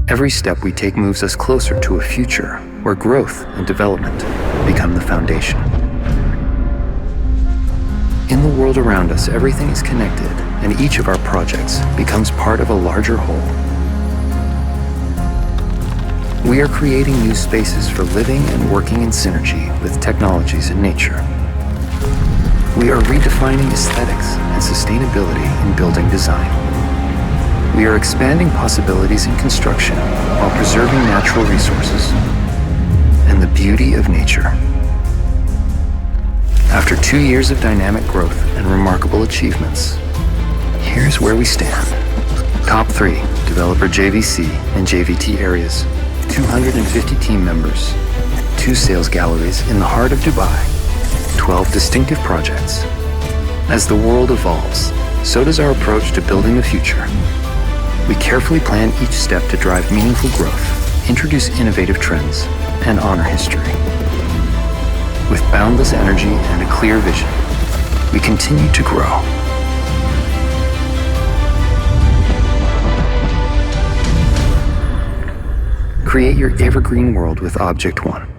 Every step we take moves us closer to a future where growth and development become the foundation. In the world around us, everything is connected, and each of our projects becomes part of a larger whole. We are creating new spaces for living and working in synergy with technologies and nature. We are redefining aesthetics and sustainability in building design. We are expanding possibilities in construction while preserving natural resources and the beauty of nature. After 2 years of dynamic growth and remarkable achievements, here's where we stand. Top 3 developer JVC and JVT areas, 250 team members, 2 sales galleries in the heart of Dubai, 12 distinctive projects. As the world evolves, so does our approach to building the future. We carefully plan each step to drive meaningful growth, introduce innovative trends, and honor history. With boundless energy and a clear vision, we continue to grow. Create your evergreen world with Object1.